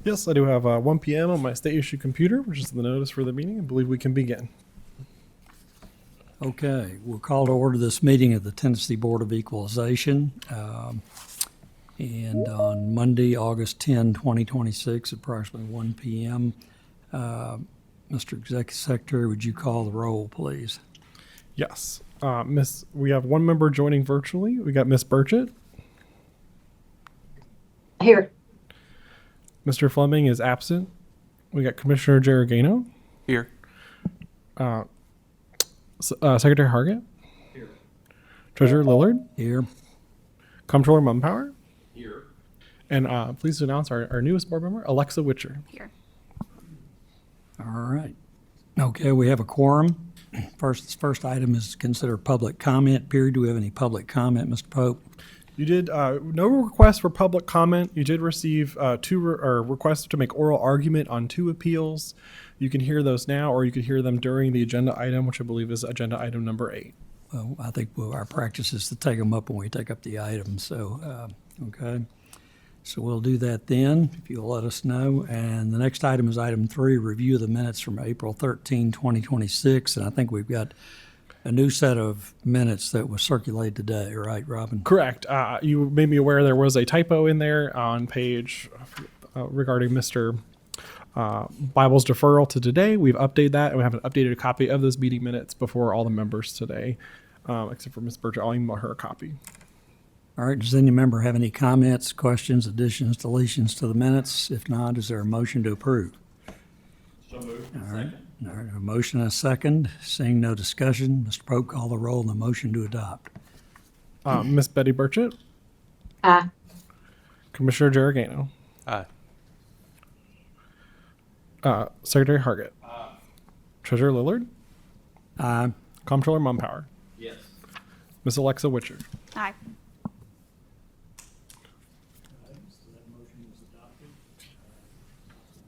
Yes, I do have 1 p.m. on my state-issued computer, which is the notice for the meeting. I believe we can begin. Okay, we'll call to order this meeting of the Tennessee Board of Equalization. And on Monday, August 10, 2026, approximately 1 p.m. Mr. Executive Secretary, would you call the roll, please? Yes. We have one member joining virtually. We got Miss Burchett. Here. Mr. Fleming is absent. We got Commissioner Jaragano. Here. Secretary Hargett. Here. Treasurer Lillard. Here. Comptroller Mumpower. Here. And pleased to announce our newest board member, Alexa Witcher. Here. All right. Okay, we have a quorum. First item is to consider public comment period. Do we have any public comment, Mr. Pope? You did no request for public comment. You did receive requests to make oral argument on 2 appeals. You can hear those now, or you could hear them during the agenda item, which I believe is agenda item number 8. Well, I think our practice is to take them up when we take up the items. So, okay. So we'll do that then, if you'll let us know. And the next item is item 3, review of the minutes from April 13, 2026. And I think we've got a new set of minutes that was circulated today, right, Robin? Correct. You made me aware there was a typo in there on page regarding Mr. Bible's deferral to today. We've updated that, and we have an updated copy of those meeting minutes before all the members today, except for Ms. Burchett. I'll email her a copy. All right, does any member have any comments, questions, additions, deletions to the minutes? If not, is there a motion to approve? So moved. All right, a motion and a second. Seeing no discussion, Mr. Pope, call the roll on the motion to adopt. Ms. Betty Burchett. Aye. Commissioner Jaragano. Aye. Secretary Hargett. Aye. Treasurer Lillard. Aye. Comptroller Mumpower. Yes. Ms. Alexa Witcher. Aye. So that motion is adopted.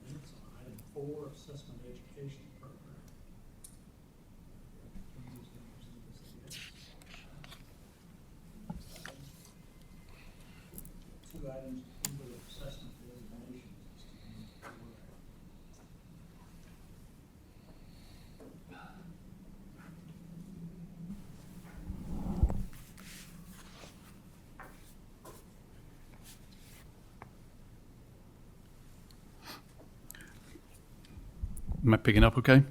Minutes on item 4, assessment education program. Two items under assessment designations. Am I picking up okay?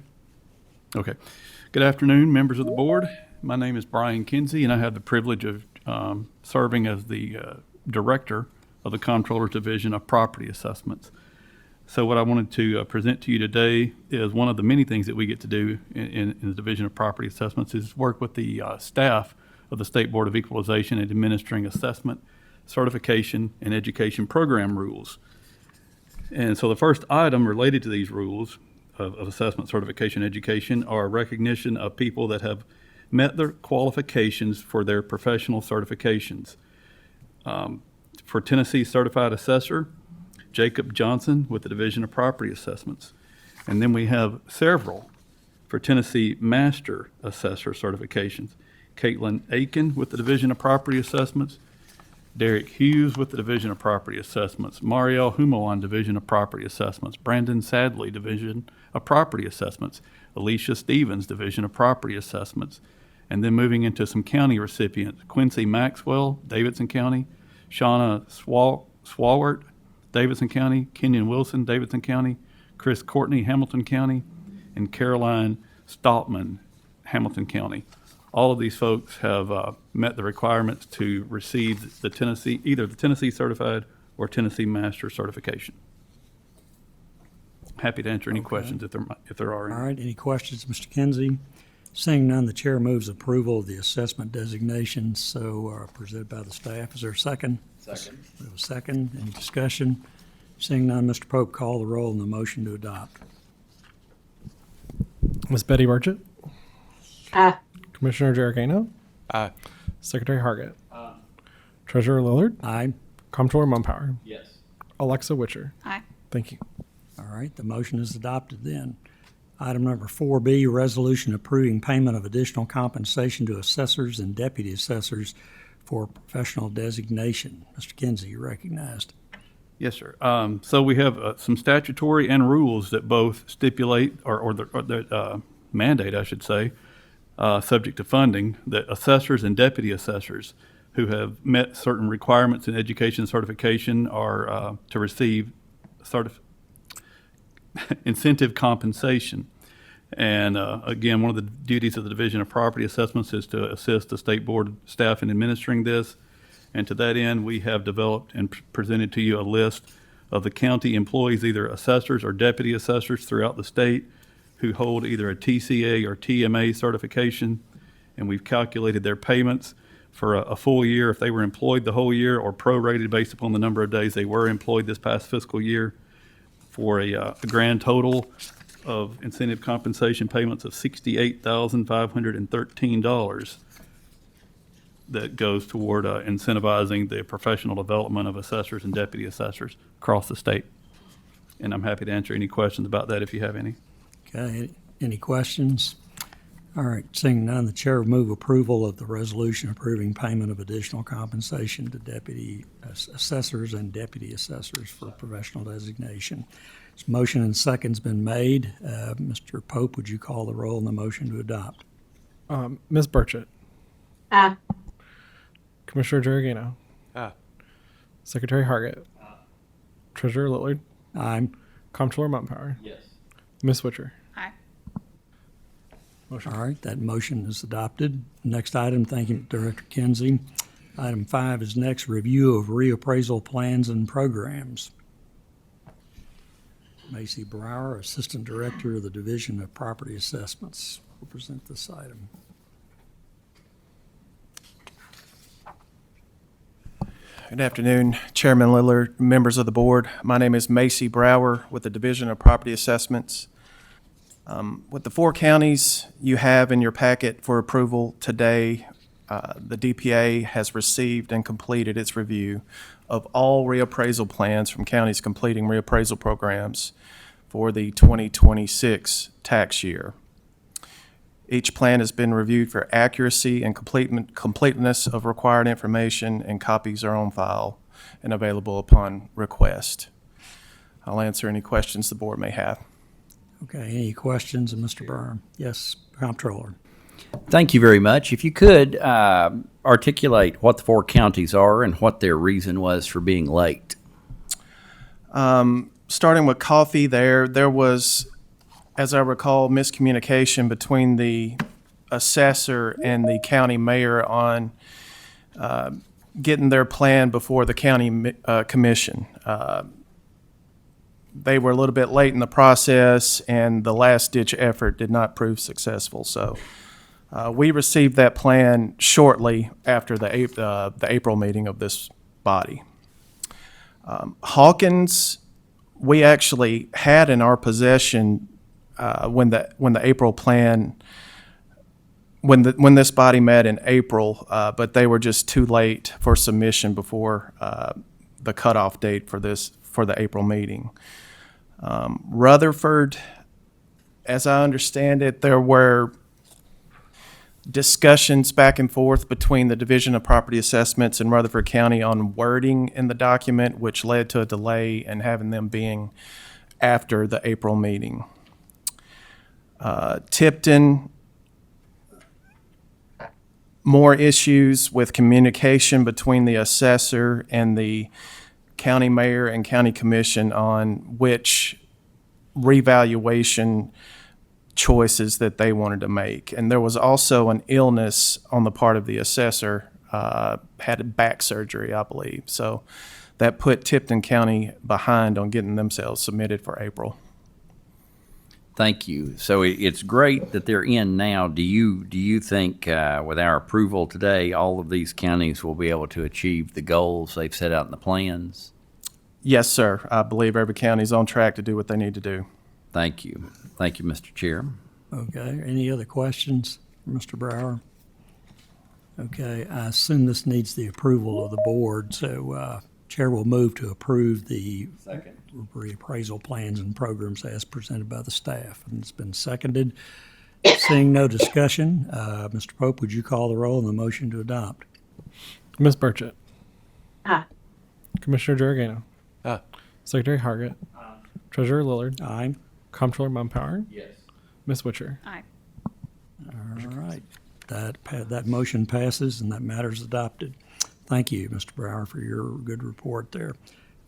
Okay. Good afternoon, members of the board. My name is Brian Kinsey, and I have the privilege of serving as the director of the Comptroller's Division of Property Assessments. So what I wanted to present to you today is one of the many things that we get to do in the Division of Property Assessments is work with the staff of the State Board of Equalization in administering assessment, certification, and education program rules. And so the first item related to these rules of assessment, certification, education are recognition of people that have met their qualifications for their professional certifications. For Tennessee Certified Assessor, Jacob Johnson with the Division of Property Assessments. And then we have several for Tennessee Master Assessor certifications. Caitlin Aiken with the Division of Property Assessments, Derek Hughes with the Division of Property Assessments, Marielle Humelon, Division of Property Assessments, Brandon Sadley, Division of Property Assessments, Alicia Stevens, Division of Property Assessments, and then moving into some county recipients, Quincy Maxwell, Davidson County, Shauna Swalwart, Davidson County, Kenyon Wilson, Davidson County, Chris Courtney, Hamilton County, and Caroline Stoltman, Hamilton County. All of these folks have met the requirements to receive the either the Tennessee Certified or Tennessee Master certification. Happy to answer any questions if there are any. All right, any questions, Mr. Kinsey? Seeing none, the chair moves approval of the assessment designations so presented by the staff. Is there a second? Second. We have a second. Any discussion? Seeing none, Mr. Pope, call the roll on the motion to adopt. Ms. Betty Burchett. Aye. Commissioner Jaragano. Aye. Secretary Hargett. Treasurer Lillard. Aye. Comptroller Mumpower. Yes. Alexa Witcher. Aye. Thank you. All right, the motion is adopted then. Item number 4B, resolution approving payment of additional compensation to assessors and deputy assessors for professional designation. Mr. Kinsey, you're recognized. Yes, sir. So we have some statutory and rules that both stipulate or that mandate, I should say, subject to funding, that assessors and deputy assessors who have met certain requirements in education certification are to receive incentive compensation. And again, one of the duties of the Division of Property Assessments is to assist the state board staff in administering this. And to that end, we have developed and presented to you a list of the county employees, either assessors or deputy assessors throughout the state, who hold either a TCA or TMA certification. And we've calculated their payments for a full year if they were employed the whole year, or prorated based upon the number of days they were employed this past fiscal year, for a grand total of incentive compensation payments of $68,513 that goes toward incentivizing the professional development of assessors and deputy assessors across the state. And I'm happy to answer any questions about that if you have any. Okay, any questions? All right, seeing none, the chair will move approval of the resolution approving payment of additional compensation to deputy assessors and deputy assessors for professional designation. This motion and second's been made. Mr. Pope, would you call the roll on the motion to adopt? Ms. Burchett, Aye. Commissioner Giorgino, Aye. Secretary Hargett, Treasurer Lillard, Aye. Comptroller Mumpower, Yes. Ms. Switcher. Aye. All right, that motion is adopted. Next item, thank you, Director Kinsey. Item 5 is next, review of reappraisal plans and programs. Macy Brower, Assistant Director of the Division of Property Assessments, will present this item. Good afternoon, Chairman Lillard, members of the board. My name is Macy Brower with the Division of Property Assessments. With the 4 counties you have in your packet for approval today, the DPA has received and completed its review of all reappraisal plans from counties completing reappraisal programs for the 2026 tax year. Each plan has been reviewed for accuracy and completeness of required information, and copies are on file and available upon request. I'll answer any questions the board may have. Okay, any questions of Mr. Byrne? Yes, Comptroller. Thank you very much. If you could articulate what the 4 counties are and what their reason was for being late. Starting with coffee, there was, as I recall, miscommunication between the assessor and the county mayor on getting their plan before the county commission. They were a little bit late in the process, and the last-ditch effort did not prove successful. So we received that plan shortly after the April meeting of this body. Hawkins, we actually had in our possession when the April plan, when this body met in April, but they were just too late for submission before the cutoff date for the April meeting. Rutherford, as I understand it, there were discussions back and forth between the Division of Property Assessments and Rutherford County on wording in the document, which led to a delay in having them being after the April meeting. Tipton, more issues with communication between the assessor and the county mayor and county commission on which revaluation choices that they wanted to make. And there was also an illness on the part of the assessor, had back surgery, I believe. So that put Tipton County behind on getting themselves submitted for April. Thank you. So it's great that they're in now. Do you think with our approval today, all of these counties will be able to achieve the goals they've set out in the plans? Yes, sir. I believe every county is on track to do what they need to do. Thank you. Thank you, Mr. Chair. Okay, any other questions for Mr. Brower? Okay, I assume this needs the approval of the board, so Chair will move to approve the reappraisal plans and programs as presented by the staff. And it's been seconded. Seeing no discussion, Mr. Pope, would you call the roll on the motion to adopt? Ms. Burchett, Aye. Commissioner Giorgino, Secretary Hargett. Treasurer Lillard. Aye. Comptroller Mumpower. Yes. Ms. Witcher. Aye. All right. That motion passes and that matter is adopted. Thank you, Mr. Brower, for your good report there.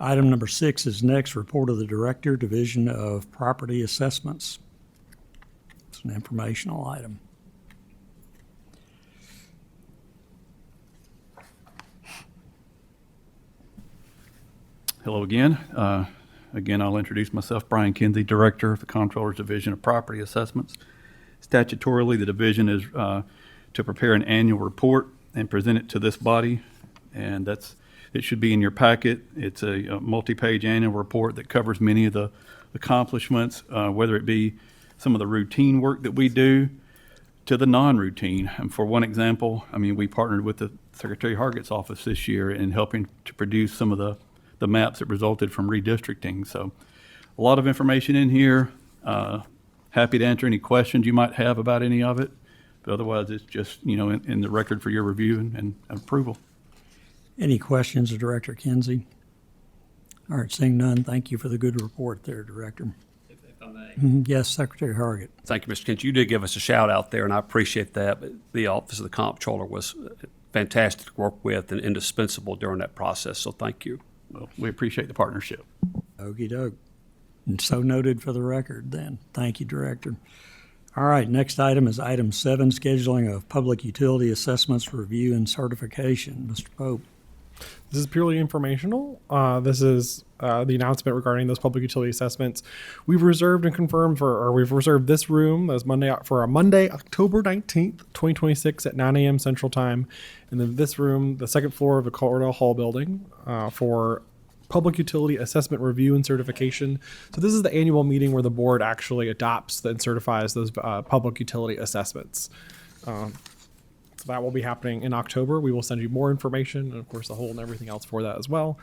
Item number 6 is next, report of the Director, Division of Property Assessments. It's an informational item. Hello again. Again, I'll introduce myself, Brian Kinsey, Director of the Comptroller's Division of Property Assessments. Statutorily, the division is to prepare an annual report and present it to this body, and it should be in your packet. It's a multi-page annual report that covers many of the accomplishments, whether it be some of the routine work that we do to the non-routine. And for one example, I mean, we partnered with the Secretary Hargett's office this year in helping to produce some of the maps that resulted from redistricting. So a lot of information in here. Happy to answer any questions you might have about any of it. But otherwise, it's just, in the record for your review and approval. Any questions of Director Kinsey? All right, seeing none, thank you for the good report there, Director. If I may. Yes, Secretary Hargett. Thank you, Mr. Kent. You did give us a shout out there, and I appreciate that. But the Office of the Comptroller was fantastic to work with and indispensable during that process, so thank you. Well, we appreciate the partnership. Okey doke. And so noted for the record then. Thank you, Director. All right, next item is item 7, scheduling of public utility assessments review and certification. Mr. Pope. This is purely informational. This is the announcement regarding those public utility assessments. We've reserved and confirmed we've reserved this room as Monday, October 19th, 2026 at 9 a.m. Central Time. And then this room, the second floor of the Cordell Hall building, for public utility assessment review and certification. So this is the annual meeting where the board actually adopts and certifies those public utility assessments. So that will be happening in October. We will send you more information, and of course the whole and everything else for that as well.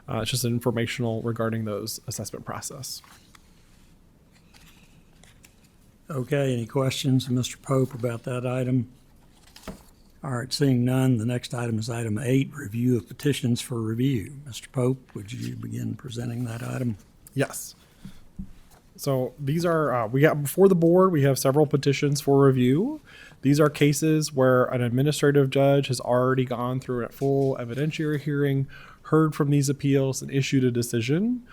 It's just informational regarding those assessment process. Okay, any questions, Mr. Pope, about that item? All right, seeing none, the next item is item 8, review of petitions for review. Mr. Pope, would you begin presenting that item? Yes. So these are, we got before the board, we have several petitions for review. These are cases where an administrative judge has already gone through a full evidentiary hearing, heard from these appeals, and issued a decision.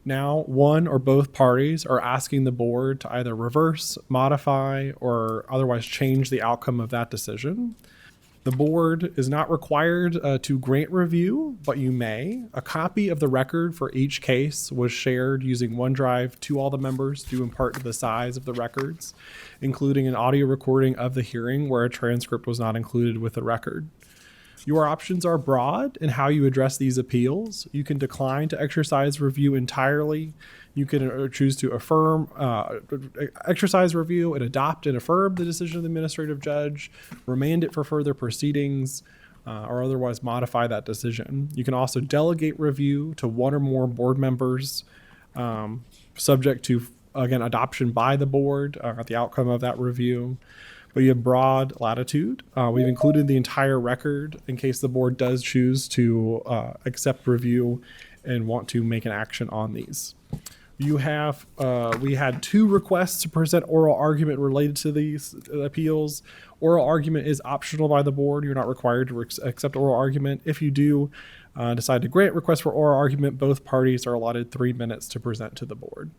Now, one or both parties are asking the board to either reverse, modify, or otherwise change the outcome of that decision. The board is not required to grant review, but you may. A copy of the record for each case was shared using OneDrive to all the members due in part to the size of the records, including an audio recording of the hearing where a transcript was not included with the record. Your options are broad in how you address these appeals. You can decline to exercise review entirely. You can choose to affirm, exercise review and adopt and affirm the decision of the administrative judge, remand it for further proceedings, or otherwise modify that decision. You can also delegate review to one or more board members, subject to, again, adoption by the board at the outcome of that review. But you have broad latitude. We've included the entire record in case the board does choose to accept review and want to make an action on these. You have, we had 2 requests to present oral argument related to these appeals. Oral argument is optional by the board. You're not required to accept oral argument. If you do decide to grant request for oral argument, both parties are allotted 3 minutes to present to the board.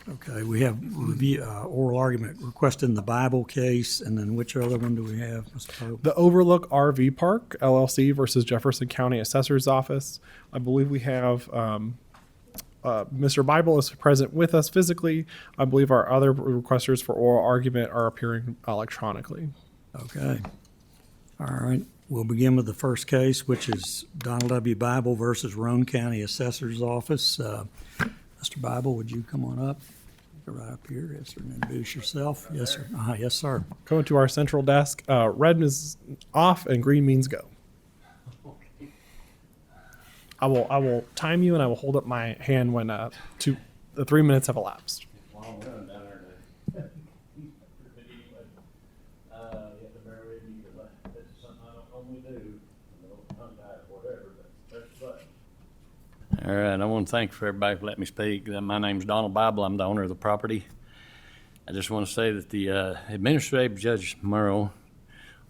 Okay, we have review, oral argument request in the Bible case, and then which other one do we have, Mr. Pope? The Overlook RV Park, LLC versus Jefferson County Assessor's Office. I believe we have Mr. Bible is present with us physically. I believe our other requesters for oral argument are appearing electronically. Okay. All right. We'll begin with the first case, which is Donald W. Bible versus Roane County Assessor's Office. Mr. Bible, would you come on up? Go right up here. Yes, sir. And introduce yourself. Yes, sir. Yes, sir. Going to our central desk. Red is off and green means go. I will time you, and I will hold up my hand when the 3 minutes have elapsed. All right, I want to thank for everybody for letting me speak. My name's Donald Bible. I'm the owner of the property. I just want to say that the administrative Judge Merle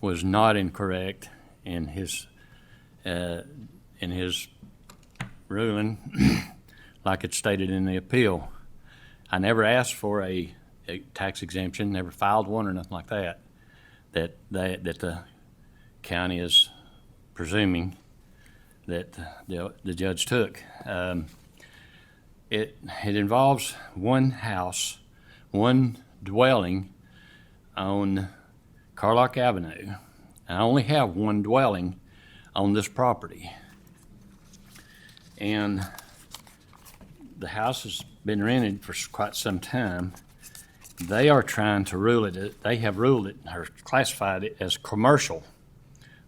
was not incorrect in his ruling, like it's stated in the appeal. I never asked for a tax exemption, never filed one or nothing like that. That the county is presuming that the judge took. It involves one house, one dwelling on Carlock Avenue. I only have one dwelling on this property. And the house has been rented for quite some time. They are trying to rule it, they have ruled it or classified it as commercial.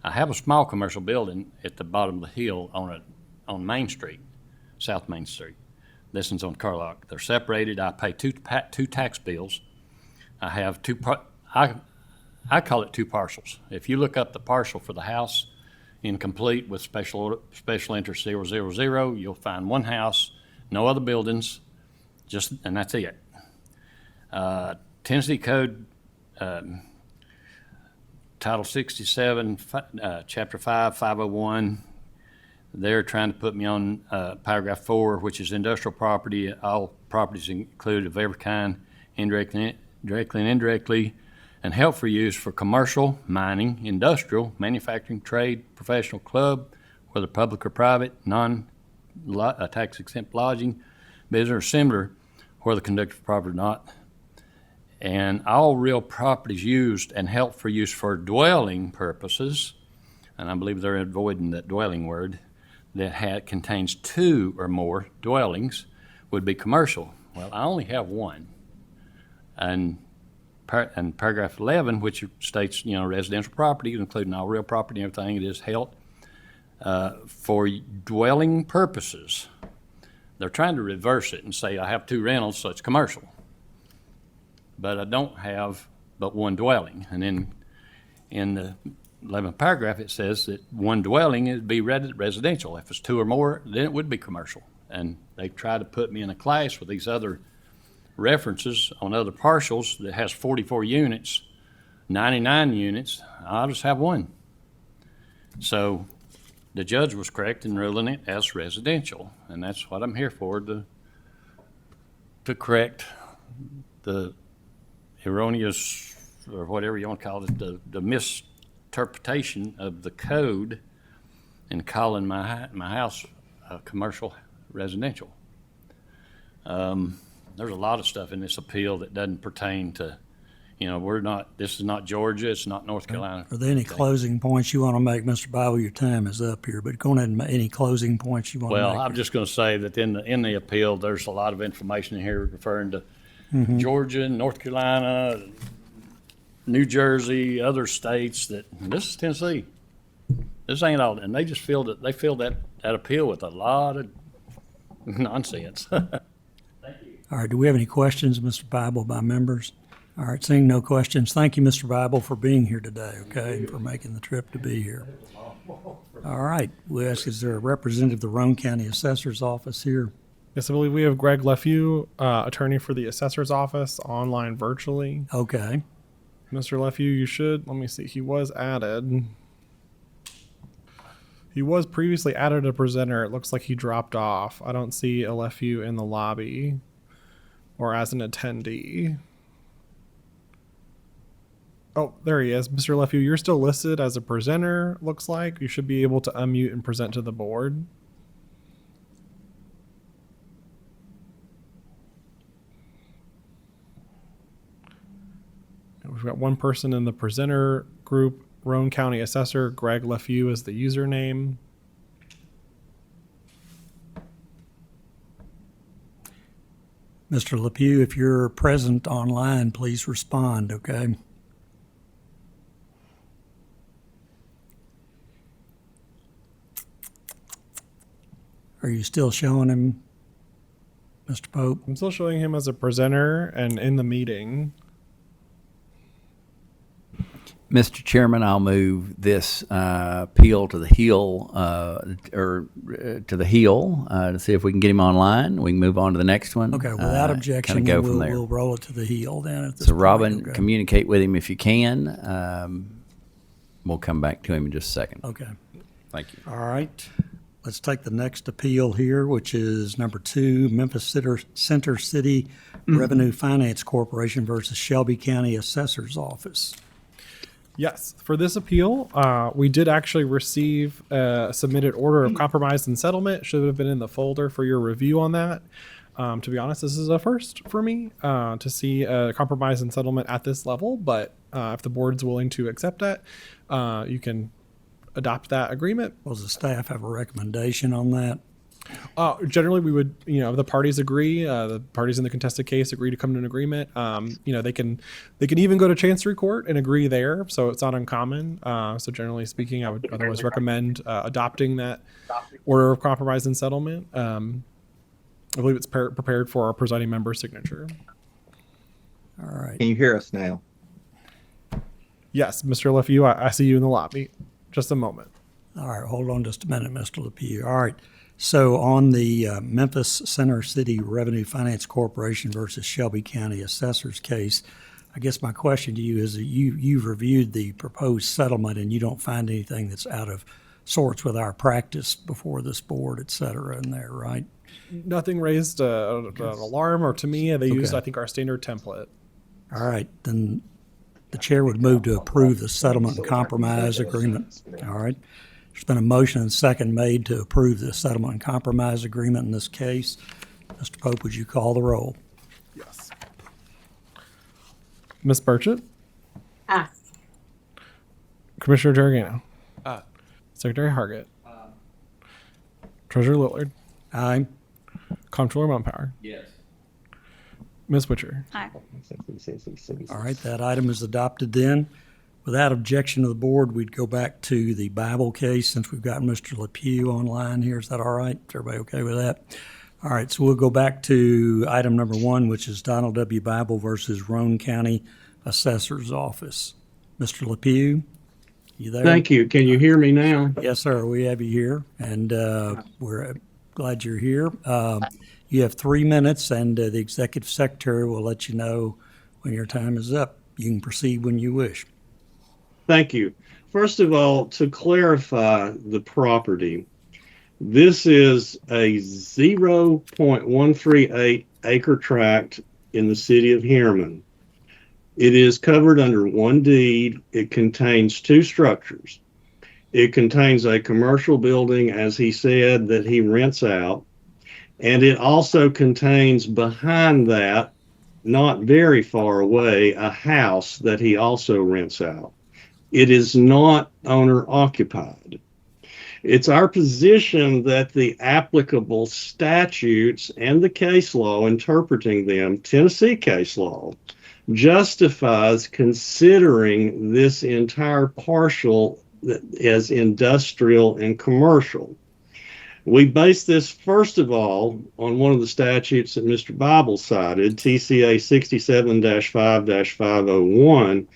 I have a small commercial building at the bottom of the hill on Main Street, South Main Street. This one's on Carlock. They're separated. I pay two tax bills. I have I call it two parcels. If you look up the parcel for the house, incomplete with special interest 000, you'll find one house, no other buildings, and that's it. Tennessee Code, Title 67, Chapter 5, 501, they're trying to put me on paragraph 4, which is industrial property. All properties included of every kind, directly and indirectly, and held for use for commercial, mining, industrial, manufacturing, trade, professional, club, whether public or private, non-tax exempt lodging, business or similar, whether conducted for profit or not. And all real properties used and held for use for dwelling purposes, and I believe they're avoiding that dwelling word, that contains two or more dwellings would be commercial. Well, I only have one. And paragraph 11, which states, residential property, including all real property and everything, it is held for dwelling purposes. They're trying to reverse it and say I have two rentals, so it's commercial. But I don't have but one dwelling. And then in the 11th paragraph, it says that one dwelling is be residential. If it's two or more, then it would be commercial. And they've tried to put me in a class with these other references on other parcels that has 44 units, 99 units. I'll just have one. So the judge was correct in ruling it as residential, and that's what I'm here for, to correct the erroneous, or whatever you want to call it, the misinterpretation of the code in calling my house commercial residential. There's a lot of stuff in this appeal that doesn't pertain to, this is not Georgia, it's not North Carolina. Are there any closing points you want to make? Mr. Bible, your time is up here, but go ahead and make any closing points you want to make. Well, I'm just going to say that in the appeal, there's a lot of information in here referring to Georgia, North Carolina, New Jersey, other states, that this is Tennessee. This ain't all, and they just filled that appeal with a lot of nonsense. All right, do we have any questions, Mr. Bible, by members? All right, seeing no questions, thank you, Mr. Bible, for being here today, okay, and for making the trip to be here. All right, we ask, is there a representative of the Roane County Assessor's Office here? Yes, I believe we have Greg Lefew, attorney for the assessor's office, online virtually. Okay. Mr. Lefew, you should, let me see, he was added. He was previously added a presenter. It looks like he dropped off. I don't see a Lefew in the lobby or as an attendee. Oh, there he is. Mr. Lefew, you're still listed as a presenter, looks like. You should be able to unmute and present to the board. We've got one person in the presenter group. Roane County Assessor Greg Lefew is the username. Mr. Lefew, if you're present online, please respond, okay? Are you still showing him, Mr. Pope? I'm still showing him as a presenter and in the meeting. Mr. Chairman, I'll move this appeal to the Hill, to the Hill, to see if we can get him online. We can move on to the next one. Okay, without objection, Kind of go then from there. we'll roll it to the heel then at this So point. Robin, Okay. communicate with him if you can. We'll come back to him in just a second. Okay. Thank you. All right. Let's take the next appeal here, which is number 2, Memphis Center City Revenue Finance Corporation versus Shelby County Assessor's Office. Yes, for this appeal, we did actually receive a submitted order of compromise and settlement. Should have been in the folder for your review on that. To be honest, this is a first for me to see a compromise and settlement at this level. But if the board's willing to accept that, you can adopt that agreement. Does the staff have a recommendation on that? Generally, we would, if the parties agree, the parties in the contested case agree to come to an agreement. They can even go to Chancery Court and agree there, so it's not uncommon. So generally speaking, I would otherwise recommend adopting that order of compromise and settlement. I believe it's prepared for our presiding member's signature. All right. Can you hear us now? Yes, Mr. LeFew, I see you in the lobby. Just a moment. All right. Hold on just a minute, Mr. LePew. All right. So on the Memphis Center City Revenue Finance Corporation versus Shelby County Assessor's case, I guess my question to you is that you've reviewed the proposed settlement and you don't find anything that's out of sorts with our practice before this board, et cetera, in there, right? Nothing raised an alarm, or to me, they used, Okay. I think, our standard template. All right. Then the chair would move to approve the settlement and compromise agreement. All right. There's been a motion and second made to approve the settlement and compromise agreement in this case. Mr. Pope, would you call the roll? Yes. Ms. Burchett? Aye. Commissioner Giorgano? Secretary Hargett? Treasurer Lillard? Aye. Comptroller Mumpower? Yes. Ms. Witcher? Aye. All right, that item is adopted then. Without objection to the board, we'd go back to the Bible case since we've got Mr. LePew online here. Is that all right? Is everybody okay with that? All right, so we'll go back to item number 1, which is Donald W. Bible versus Roane County Assessor's Office. Mr. LePew, you there? Thank you. Can you hear me now? Yes, sir. We have you here, and we're glad you're here. You have 3 minutes, and the executive secretary will let you know when your time is up. You can proceed when you wish. Thank you. First of all, to clarify the property, this is a 0.138 acre tract in the city of Harriman. It is covered under one deed. It contains 2 structures. It contains a commercial building, as he said, that he rents out. And it also contains behind that, not very far away, a house that he also rents out. It is not owner occupied. It's our position that the applicable statutes and the case law interpreting them, Tennessee case law, justifies considering this entire parcel as industrial and commercial. We base this, first of all, on one of the statutes that Mr. Bible cited, TCA 67-5-501,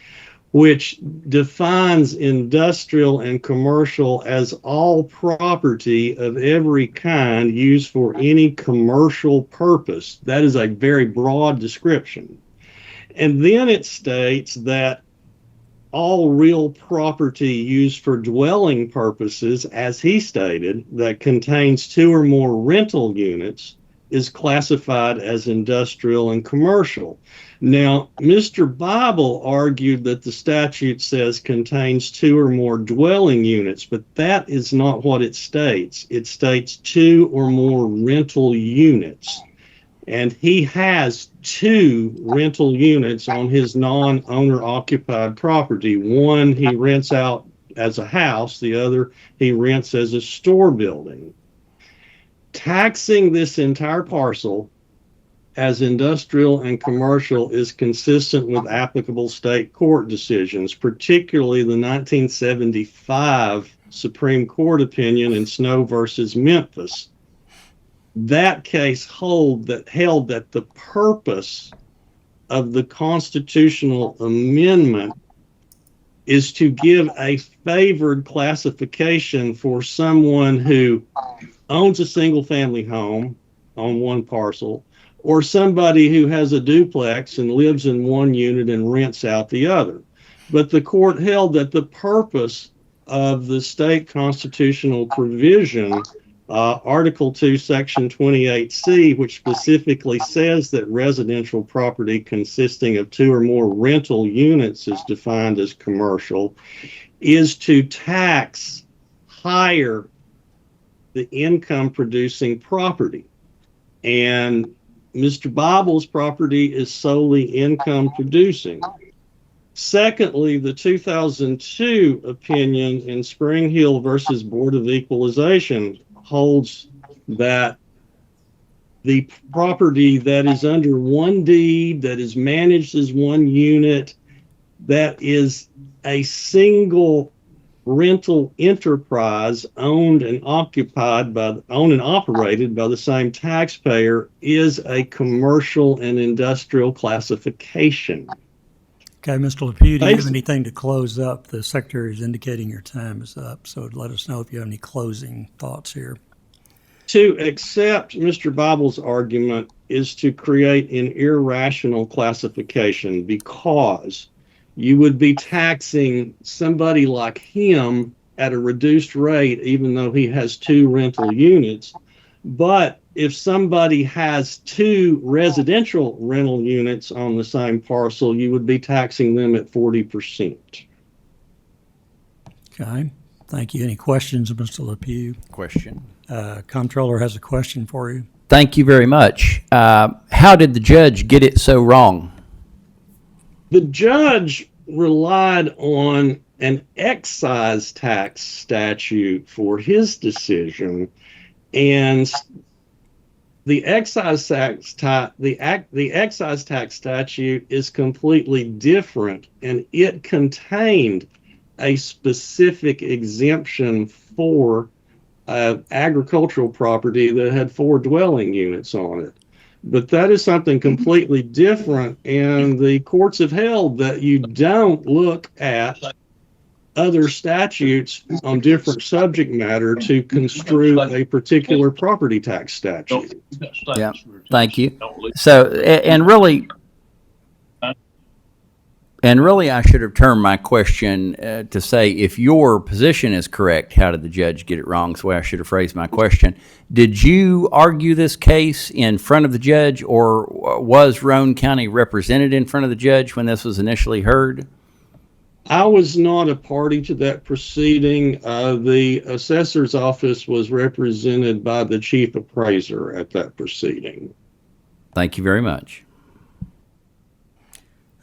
which defines industrial and commercial as all property of every kind used for any commercial purpose. That is a very broad description. And then it states that all real property used for dwelling purposes, as he stated, that contains 2 or more rental units is classified as industrial and commercial. Now, Mr. Bible argued that the statute says contains 2 or more dwelling units, but that is not what it states. It states 2 or more rental units. And he has 2 rental units on his non-owner occupied property. One he rents out as a house, the other he rents as a store building. Taxing this entire parcel as industrial and commercial is consistent with applicable state court decisions, particularly the 1975 Supreme Court opinion in Snow versus Memphis. That case held that the purpose of the constitutional amendment is to give a favored classification for someone who owns a single family home on one parcel, or somebody who has a duplex and lives in one unit and rents out the other. But the court held that the purpose of the state constitutional provision, Article 2, Section 28C, which specifically says that residential property consisting of 2 or more rental units is defined as commercial, is to tax higher the income producing property. And Mr. Bible's property is solely income producing. Secondly, the 2002 opinion in Spring Hill versus Board of Equalization holds that the property that is under one deed, that is managed as one unit, that is a single rental enterprise owned and operated by the same taxpayer, is a commercial and industrial classification. Okay, Mr. LePew, do you have anything to close up? The secretary is indicating your time is up, so let us know if you have any closing thoughts here. To accept Mr. Bible's argument is to create an irrational classification, because you would be taxing somebody like him at a reduced rate, even though he has 2 rental units. But if somebody has 2 residential rental units on the same parcel, you would be taxing them at 40%. Okay, thank you. Any questions of Mr. LePew? Question. Comptroller has a question for you. Thank you very much. How did the judge get it so wrong? The judge relied on an excise tax statute for his decision, and the excise tax statute is completely different, and it contained a specific exemption for agricultural property that had 4 dwelling units on it. But that is something completely different, and the courts have held that you don't look at other statutes on different subject matter to construe a particular property tax statute. Yeah, thank you. So, and really, I should have turned my question to say, if your position is correct, how did the judge get it wrong? That's the way I should have phrased my question. Did you argue this case in front of the judge, or was Roane County represented in front of the judge when this was initially heard? I was not a party to that proceeding. The assessor's office was represented by the chief appraiser at that proceeding. Thank you very much.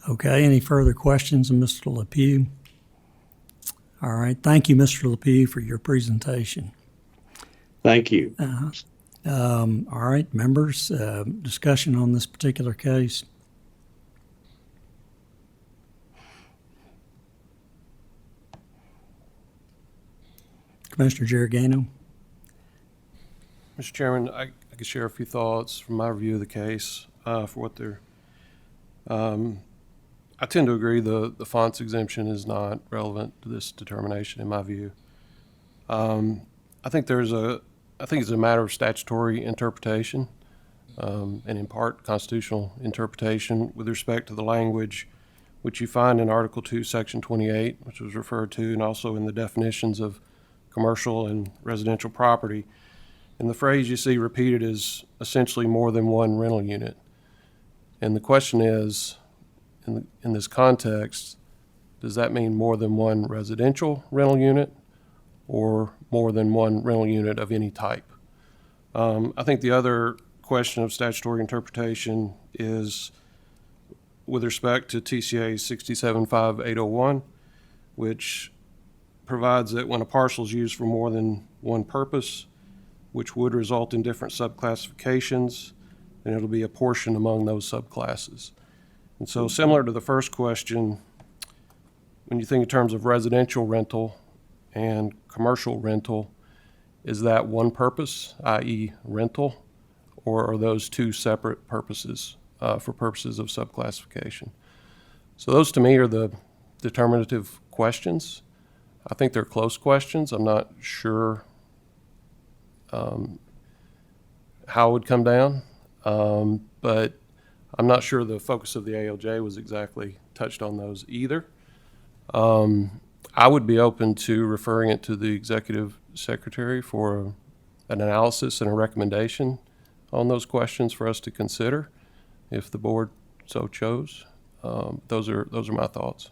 Okay, any further questions of Mr. LePew? All right, thank you, Mr. LePew, for your presentation. Thank you. All right, members, discussion on this particular case. Commissioner Geragano. Mr. Chairman, I could share a few thoughts from my review of the case for what they're. I tend to agree the fonts exemption is not relevant to this determination, in my view. I think it's a matter of statutory interpretation, and in part constitutional interpretation with respect to the language which you find in Article 2, Section 28, which was referred to, and also in the definitions of commercial and residential property. And the phrase you see repeated is essentially more than one rental unit. And the question is, in this context, does that mean more than one residential rental unit or more than one rental unit of any type? I think the other question of statutory interpretation is with respect to TCA 675-801, which provides that when a parcel is used for more than one purpose, which would result in different subclassifications, then it'll be apportioned among those subclasses. And so similar to the first question, when you think in terms of residential rental and commercial rental, is that one purpose, i.e. rental, or are those 2 separate purposes for purposes of subclassification? So those to me are the determinative questions. I think they're close questions. I'm not sure how it would come down, but I'm not sure the focus of the ALJ was exactly touched on those either. I would be open to referring it to the executive secretary for an analysis and a recommendation on those questions for us to consider if the board so chose. Those are my thoughts.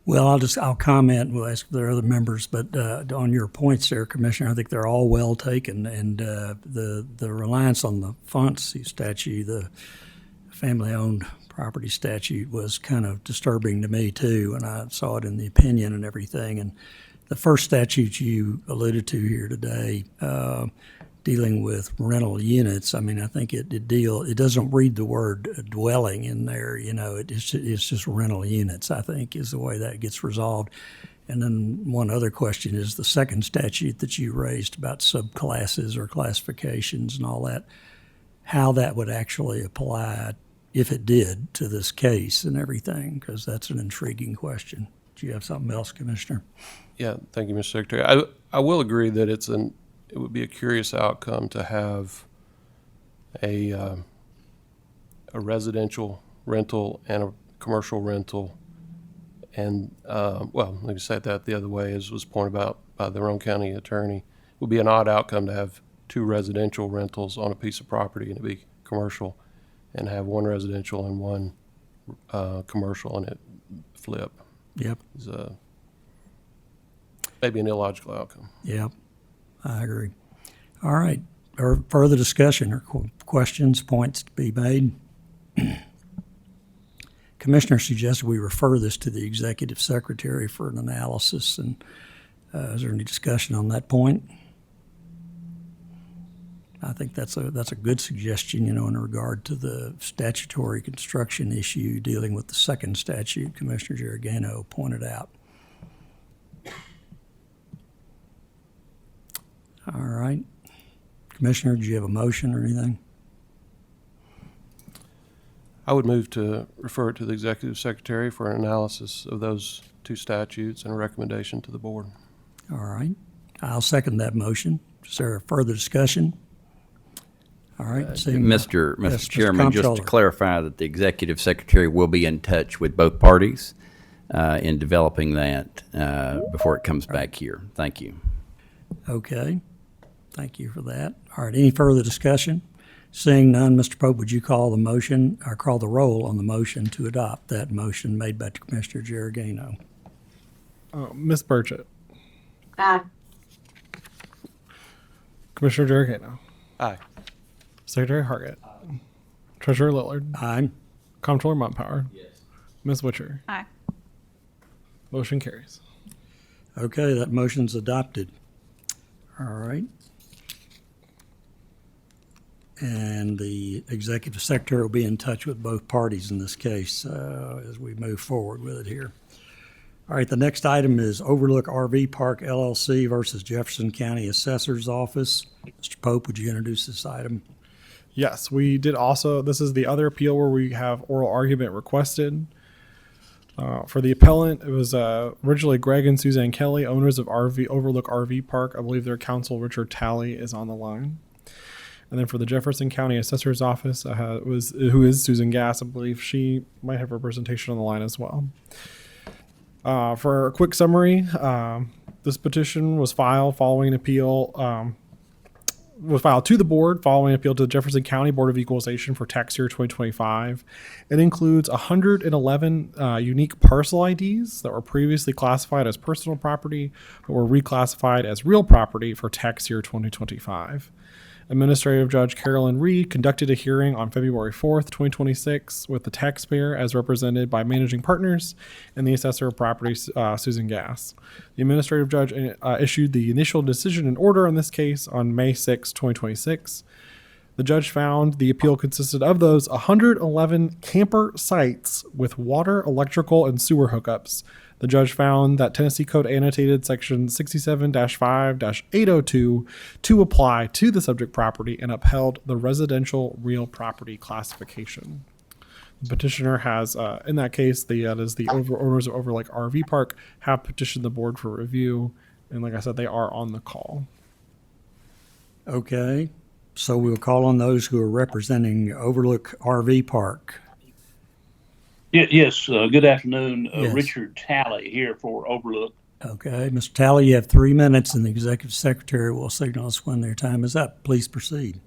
Well, I'll comment. We'll ask if there are other members, but on your points there, Commissioner, I think they're all well taken, and the reliance on the FONSI statute, the family-owned property statute, was kind of disturbing to me too, and I saw it in the opinion and everything. And the first statute you alluded to here today, dealing with rental units, I mean, I think it doesn't read the word dwelling in there, it's just rental units, I think, is the way that gets resolved. And then one other question is the second statute that you raised about subclasses or classifications and all that, how that would actually apply, if it did, to this case and everything, because that's an intriguing question. Do you have something else, Commissioner? Yeah, thank you, Mr. Secretary. I will agree that it would be a curious outcome to have a residential rental and a commercial rental. And, well, let me say that the other way, as was pointed out by the Roane County attorney. It would be an odd outcome to have two residential rentals on a piece of property and it be commercial, and have one residential and one commercial and it flip. Yep. It's maybe an illogical outcome. Yep, I agree. All right, or further discussion or questions, points to be made? Commissioner suggested we refer this to the executive secretary for an analysis, and is there any discussion on that point? I think that's a good suggestion, in regard to the statutory construction issue dealing with the second statute Commissioner Giorgano pointed out. All right. Commissioner, do you have a motion or anything? I would move to refer it to the executive secretary for an analysis of those two statutes and a recommendation to the board. All right. I'll second that motion. Is there further discussion? All right. Seeing- Mr. Yes, Mr. Chairman, just to Comptroller. clarify that the executive secretary will be in touch with both parties in developing that before it comes back here. Thank you. Okay. Thank you for that. All right. Any further discussion? Seeing none, Mr. Pope, would you call the motion or call the roll on the motion to adopt that motion made by Commissioner Giorgano? Ms. Burchett, Aye. Commissioner Giorgano, Aye. Secretary Hargett, Treasurer Lillard, Aye. Comptroller Montpower, Ms. Witcher. Aye. Motion carries. Okay, that motion's adopted. All right. And the executive secretary will be in touch with both parties in this case as we move forward with it here. All right, the next item is Overlook RV Park LLC versus Jefferson County Assessor's Office. Mr. Pope, would you introduce this item? Yes, we did also. This is the other appeal where we have oral argument requested. For the appellant, it was originally Greg and Suzanne Kelly, owners of Overlook RV Park. I believe their counsel, Richard Talley, is on the line. And then for the Jefferson County Assessor's Office, who is Susan Gass. I believe she might have representation on the line as well. For a quick summary, this petition was filed following an appeal. Was filed to the board following an appeal to the Jefferson County Board of Equalization for tax year 2025. It includes 111 unique parcel IDs that were previously classified as personal property but were reclassified as real property for tax year 2025. Administrative Judge Carolyn Reed conducted a hearing on February 4th, 2026 with the taxpayer as represented by managing partners and the assessor of property, Susan Gass. The administrative judge issued the initial decision and order on this case on May 6, 2026. The judge found the appeal consisted of those 111 camper sites with water, electrical, and sewer hookups. The judge found that Tennessee Code annotated section 67-5-802 to apply to the subject property and upheld the residential real property classification. The petitioner has, in that case, that is the owners of Overlake RV Park have petitioned the board for review, and like I said, they are on the call. Okay, so we'll call on those who are representing Overlook RV Park. Yes, good afternoon. Yes. Richard Talley here for Overlook. Okay, Mr. Talley, you have 3 minutes, and the executive secretary will signal us when their time is up. Please proceed.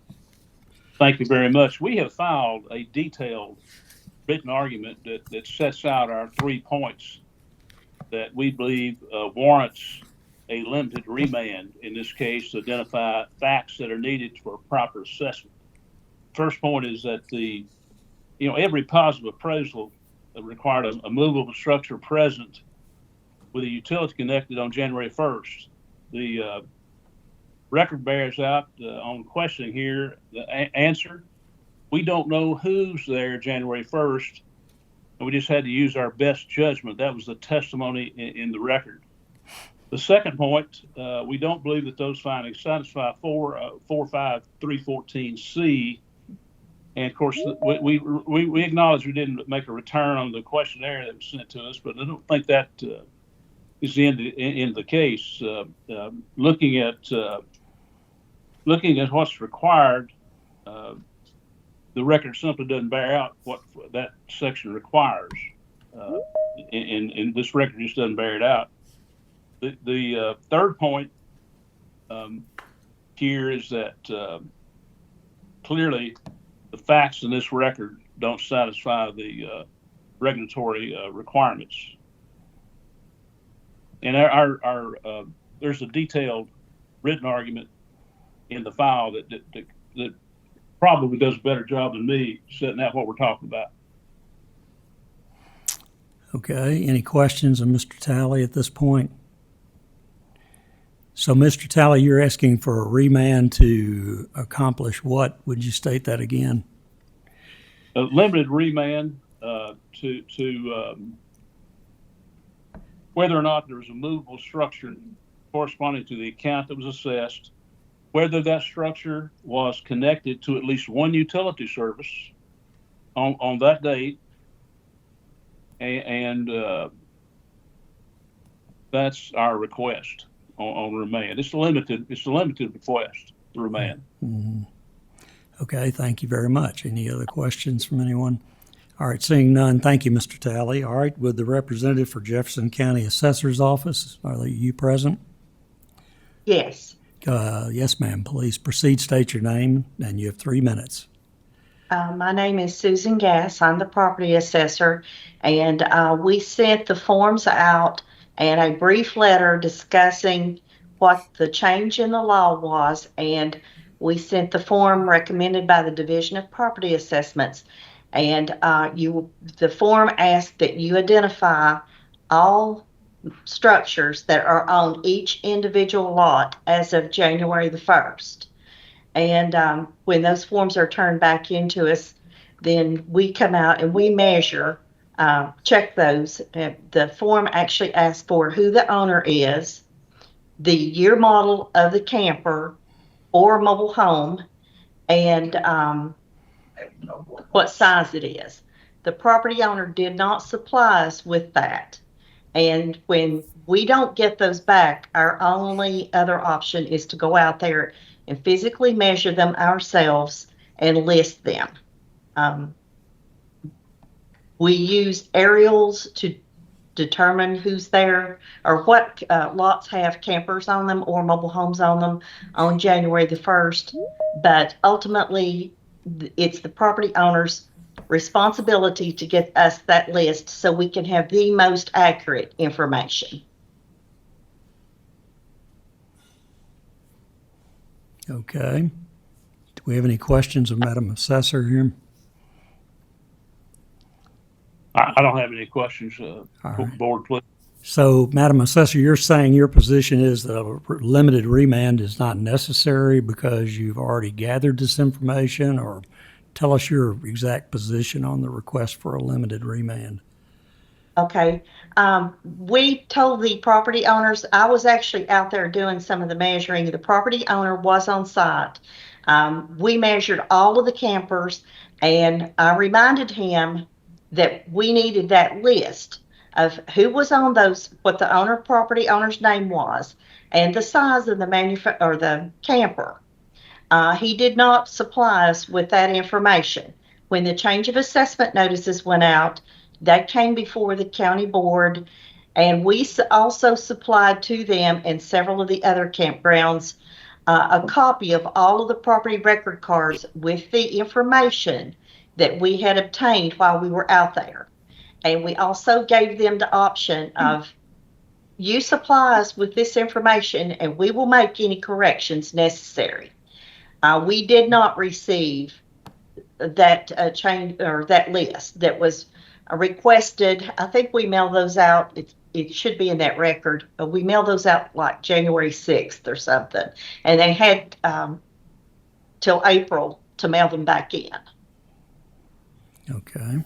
Thank you very much. We have filed a detailed written argument that sets out our 3 points that we believe warrants a limited remand, in this case, to identify facts that are needed for proper assessment. First point is that every positive appraisal required a movable structure present with a utility connected on January 1st. The record bears out on questioning here the answer. We don't know who's there January 1st, and we just had to use our best judgment. That was the testimony in the record. The second point, we don't believe that those findings satisfy 45314C. And of course, we acknowledge we didn't make a return on the questionnaire that was sent to us, but I don't think that is the end of the case. Looking at what's required, the record simply doesn't bear out what that section requires, and this record just doesn't bear it out. The third point here is that clearly the facts in this record don't satisfy the regulatory requirements. And our there's a detailed written argument in the file that probably does a better job than me setting out what we're talking about. Okay, any questions of Mr. Talley at this point? So, Mr. Talley, you're asking for a remand to accomplish what? Would you state that again? A limited remand to whether or not there was a movable structure corresponding to the account that was assessed, whether that structure was connected to at least one utility service on that date, and that's our request on remand. It's a limited request to remand. Mm-hmm. Okay, thank you very much. Any other questions from anyone? All right, seeing none, thank you, Mr. Talley. All right, would the representative for Jefferson County Assessor's Office, are you present? Yes. Yes, ma'am. Please proceed, state your name, and you have 3 minutes. My name is Susan Gass. I'm the property assessor, and we sent the forms out and a brief letter discussing what the change in the law was, and we sent the form recommended by the Division of Property Assessments. And the form asked that you identify all structures that are on each individual lot as of January the 1st. And when those forms are turned back into us, then we come out and we measure, check those. The form actually asks for who the owner is, the year model of the camper or mobile home, and what size it is. The property owner did not supply us with that. And when we don't get those back, our only other option is to go out there and physically measure them ourselves and list them. We use aerials to determine who's there or what lots have campers on them or mobile homes on them on January the 1st. But ultimately, it's the property owner's responsibility to get us that list so we can have the most accurate information. Okay. Do we have any questions of Madam Assessor here? I don't have any questions. right. Board, please. So, Madam Assessor, you're saying your position is that a limited remand is not necessary because you've already gathered this information, or tell us your exact position on the request for a limited remand. Okay. We told the property owners, I was actually out there doing some of the measuring. The property owner was on site. We measured all of the campers, and I reminded him that we needed that list of who was on those, what the property owner's name was, and the size of the or the camper. He did not supply us with that information. When the change of assessment notices went out, that came before the county board, and we also supplied to them and several of the other campgrounds a copy of all of the property record cards with the information that we had obtained while we were out there. And we also gave them the option of, you supply us with this information and we will make any corrections necessary. We did not receive that change or that list that was requested. I think we mailed those out. It should be in that record. We mailed those out like January 6th or something. And they had till April to mail them back in. Okay.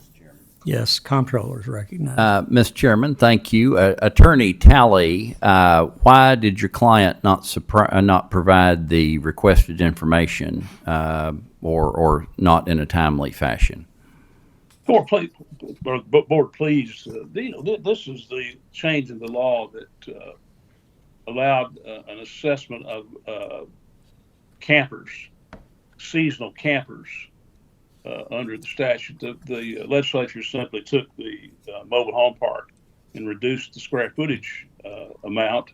Yes, comptroller is recognized. Mr. Chairman, thank you. Attorney Talley, why did your client not provide the requested information or not in a timely fashion? Board, please. This is the change in the law that allowed an assessment of campers, seasonal campers, under the statute. The legislature simply took the mobile home park and reduced the square footage amount.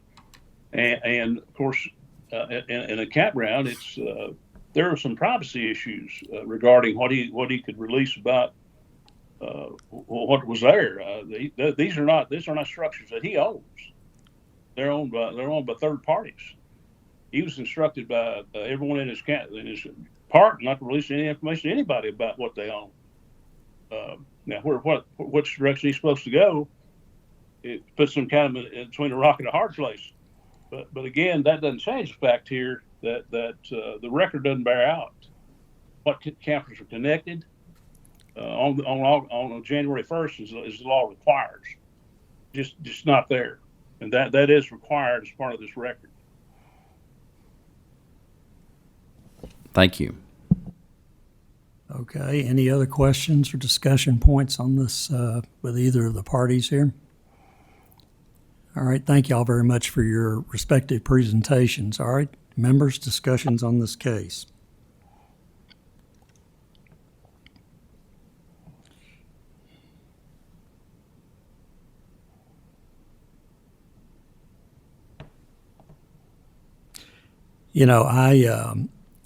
And of course, in a campground, there are some privacy issues regarding what he could release about what was there. These are not structures that he owns. They're owned by third parties. He was instructed by everyone in his park not to release any information to anybody about what they own. Now, which direction he's supposed to go, it puts him kind of in between a rock and a hard place. But again, that doesn't change the fact here that the record doesn't bear out what campers are connected on January 1st as the law requires. Just not there, and that is required as part of this record. Thank you. Okay, any other questions or discussion points on this with either of the parties here? All right, thank you all very much for your respective presentations. All right, members, discussions on this case. You know,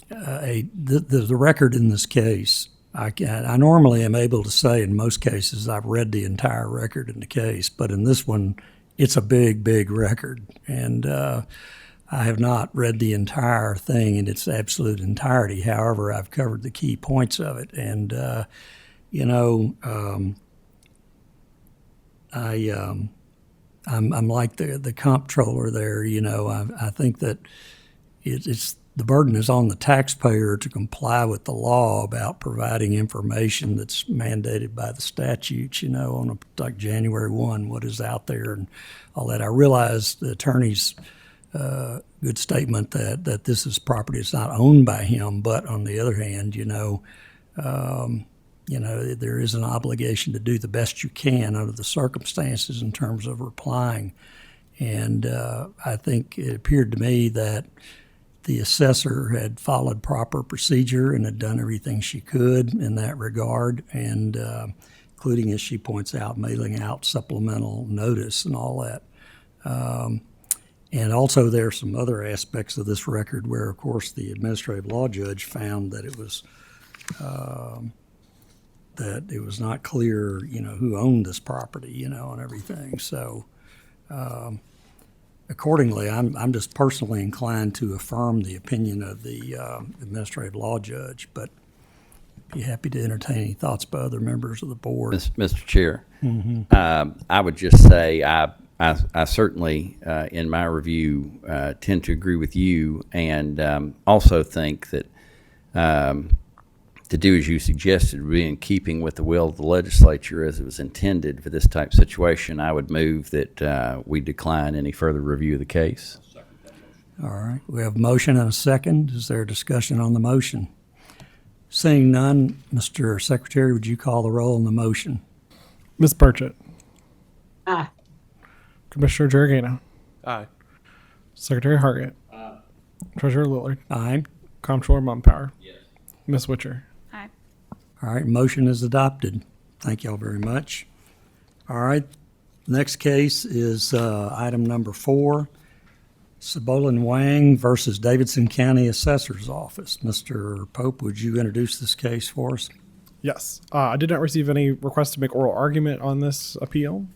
the record in this case, I normally am able to say in most cases I've read the entire record in the case, but in this one, it's a big record, and I have not read the entire thing in its absolute entirety. However, I've covered the key points of it, and I'm like the comptroller there. You know, I think that it's the burden is on the taxpayer to comply with the law about providing information that's mandated by the statutes, you know, on like January 1, what is out there and all that. I realize the attorney's good statement that this is property that's not owned by him, but on the other hand, there is an obligation to do the best you can under the circumstances in terms of replying. And I think it appeared to me that the assessor had followed proper procedure and had done everything she could in that regard, and including, as she points out, mailing out supplemental notice and all that. And also there are some other aspects of this record where, of course, the administrative law judge found that it was not clear, who owned this property, and everything. So accordingly, I'm just personally inclined to affirm the opinion of the administrative law judge, but be happy to entertain any thoughts by other members of the board. Mr. Chair, I would just say I certainly, in my review, tend to agree with you, and also think that to do as you suggested would be in keeping with the will of the legislature as it was intended for this type of situation. I would move that we decline any further review of the case. All right. We have a motion and a second. Is there a discussion on the motion? Seeing none, Mr. Secretary, would you call the roll on the motion? Ms. Burchett, Aye. Commissioner Jaragano, Aye. Secretary Hargett, Treasurer Lillard, Aye. Comptroller Mumpower. Yes. Ms. Witcher. Aye. All right, motion is adopted. Thank y'all very much. All right, next case is item number 4, Sabolin Wang versus Davidson County Assessor's Office. Mr. Pope, would you introduce this case for us? Yes. I did not receive any request to make oral argument on this appeal.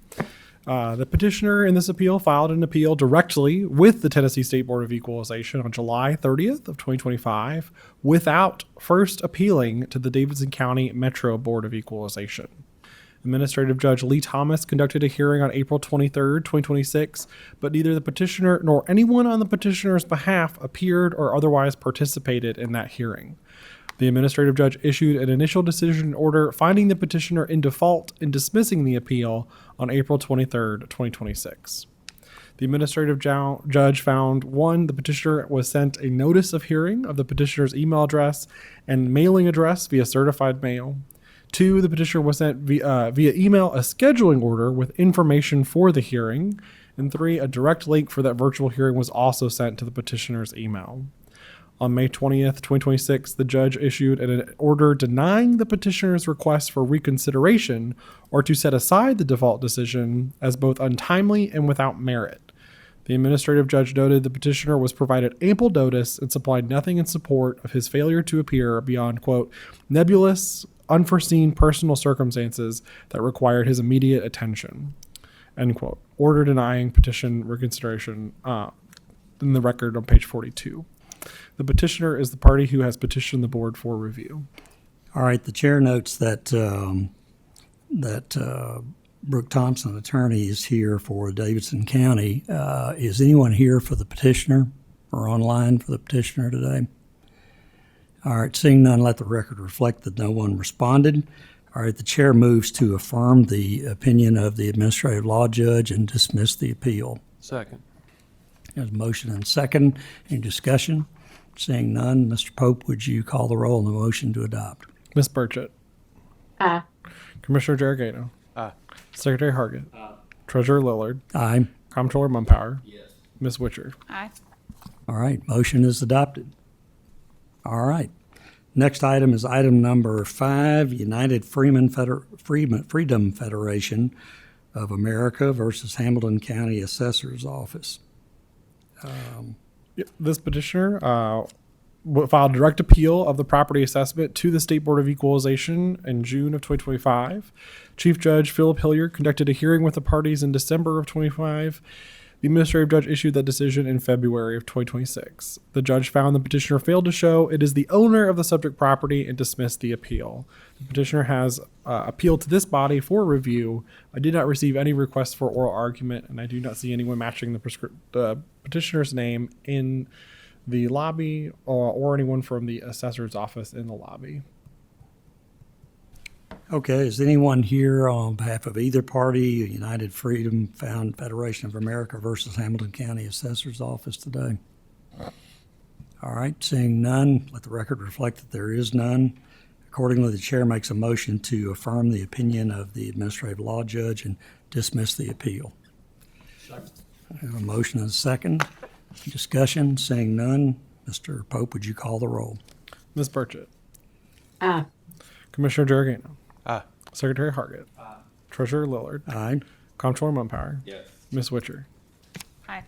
The petitioner in this appeal filed an appeal directly with the Tennessee State Board of Equalization on July 30th of 2025 without first appealing to the Davidson County Metro Board of Equalization. Administrative Judge Lee Thomas conducted a hearing on April 23rd, 2026, but neither the petitioner nor anyone on the petitioner's behalf appeared or otherwise participated in that hearing. The administrative judge issued an initial decision order finding the petitioner in default and dismissing the appeal on April 23rd, 2026. The administrative judge found 1, the petitioner was sent a notice of hearing of the petitioner's email address and mailing address via certified mail. 2, the petitioner was sent via email a scheduling order with information for the hearing. And 3, a direct link for that virtual hearing was also sent to the petitioner's email. On May 20th, 2026, the judge issued an order denying the petitioner's request for reconsideration or to set aside the default decision as both untimely and without merit. The administrative judge noted the petitioner was provided ample notice and supplied nothing in support of his failure to appear beyond, quote, nebulous, unforeseen personal circumstances that required his immediate attention, end quote. Order denying petition reconsideration in the record on page 42. The petitioner is the party who has petitioned the board for review. All right, the chair notes that Brooke Thompson, attorney, is here for Davidson County. Is anyone here for the petitioner or online for the petitioner today? All right, seeing none, let the record reflect that no one responded. All right, the chair moves to affirm the opinion of the administrative law judge and dismiss the appeal. Second. There's a motion and second. Any discussion? Seeing none, Mr. Pope, would you call the roll on the motion to adopt? Ms. Burchett. Aye. Commissioner Jaragano. Aye. Secretary Hargett. Treasurer Lillard. Aye. Comptroller Mumpower. Yes. Ms. Witcher. Aye. All right, motion is adopted. All right. Next item is item number 5, United Freedom Federation of America versus Hamilton County Assessor's Office. This petitioner filed a direct appeal of the property assessment to the State Board of Equalization in June of 2025. Chief Judge Philip Hilliard conducted a hearing with the parties in December of 2025. The administrative judge issued that decision in February of 2026. The judge found the petitioner failed to show it is the owner of the subject property and dismissed the appeal. The petitioner has appealed to this body for review. I did not receive any requests for oral argument, and I do not see anyone matching the petitioner's name in the lobby or anyone from the assessor's office in the lobby. Okay, is anyone here on behalf of either party, United Freedom Federation of America versus Hamilton County Assessor's Office today? All right, seeing none, let the record reflect that there is none. Accordingly, the chair makes a motion to affirm the opinion of the administrative law judge and dismiss the appeal. Second. I have a motion and a second. Discussion, seeing none. Mr. Pope, would you call the roll? Ms. Burchett. Aye. Commissioner Jaragano. Aye. Secretary Hargett. Treasurer Lillard. Aye. Comptroller Mumpower. Yes. Ms. Witcher. Aye.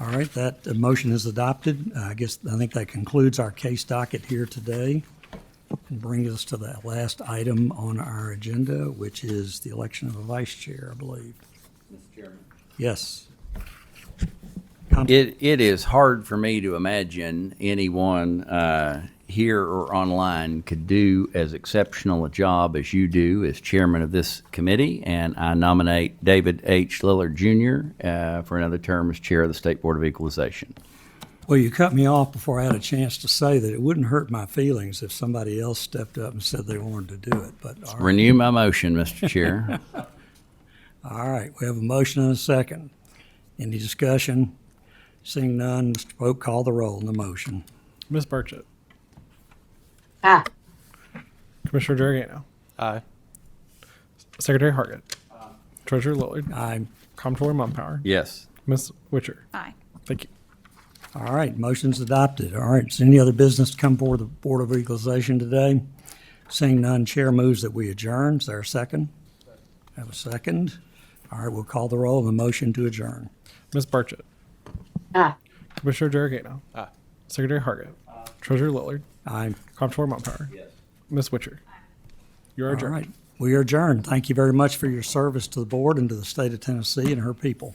All right, that motion is adopted. I think that concludes our case docket here today and brings us to the last item on our agenda, which is the election of a vice chair, I believe. Mr. Chairman. Yes. It is hard for me to imagine anyone here or online could do as exceptional a job as you do as chairman of this committee, and I nominate David H. Lillard Jr. For another term as chair of the State Board of Equalization. Well, you cut me off before I had a chance to say that it wouldn't hurt my feelings if somebody else stepped up and said they wanted to do it. But all right. Renew my motion, Mr. Chair. All right, we have a motion and a second. Any discussion? Seeing none, Mr. Pope, call the roll on the motion. Ms. Burchett. Aye. Commissioner Jaragano. Aye. Secretary Hargett. Treasurer Lillard. Aye. Comptroller Mumpower. Yes. Ms. Witcher. Aye. Thank you. All right, motion's adopted. All right, is any other business to come before the Board of Equalization today? Seeing none, chair moves that we adjourn. Is there a second? Have a second. All right, we'll call the roll on the motion to adjourn. Ms. Barchett. Aye. Commissioner Jarragano. Aye. Secretary Hargett. Treasurer Lillard. Aye. Comptroller Mumpower. Yes. Ms. Witcher. You are All adjourned. right, we are adjourned. Thank you very much for your service to the board and to the state of Tennessee and her people.